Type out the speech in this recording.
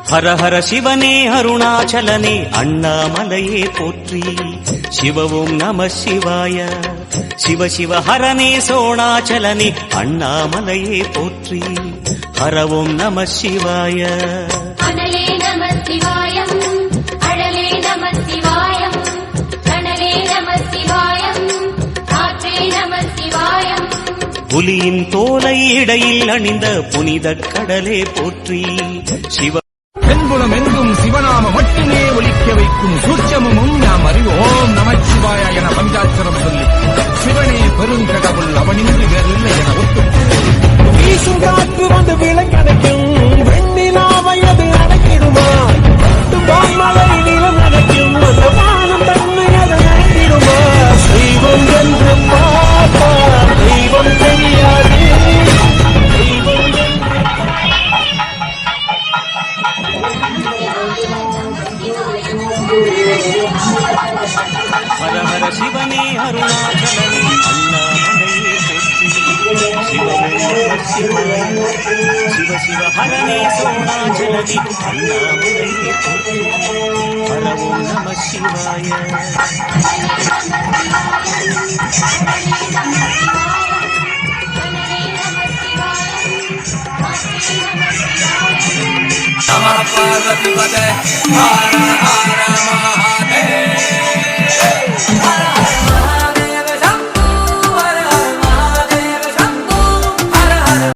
ஹர ஹர சிவனே அருணாச்சலனே அண்ணாமலையே போற்றி. சிவவும் நம சிவாய. சிவ சிவ ஹரனே சோணாச்சலனே அண்ணாமலையே போற்றி. ஹரவும் நம சிவாய. அனலே நம சிவாயம், அழலே நம சிவாயம், கனலே நம சிவாயம், காற்றே நம சிவாயம். புலியின் தோலை இடையில் அணிந்த புனித கடலே போற்றி. சிவ தென்புலம் எங்கும் சிவநாம மட்டுமே ஒலிக்க வைக்கும் சூட்சமும் நாம் அறிவோம். நமச்சிவாய என பஞ்சாட்சரம் சொல்லி சிவனே பெருங்கடவுள் அவனின்றி வேறில்லை என ஒத்தும் வீசும் காற்று வந்து விளக்கடைக்கும். வெண்ணிலாவை அது அடைக்கிடுமா? மலை நிலம் அடைக்கும். அந்த வானம் தன்னை அது அடைக்கிடுமா? தெய்வம் என்று பாப்பா, தெய்வம் தெரியாது. ஹர ஹர சிவனே அருணாச்சலனே அண்ணாமலையே போற்றி. சிவவும் நம சிவாய. சிவ சிவ ஹரனே சோணாச்சலனே அண்ணாமலையே போற்றி. ஹரவும் நம சிவாய. நம பார்வதிபதே ஹர ஹர மகாதேவ.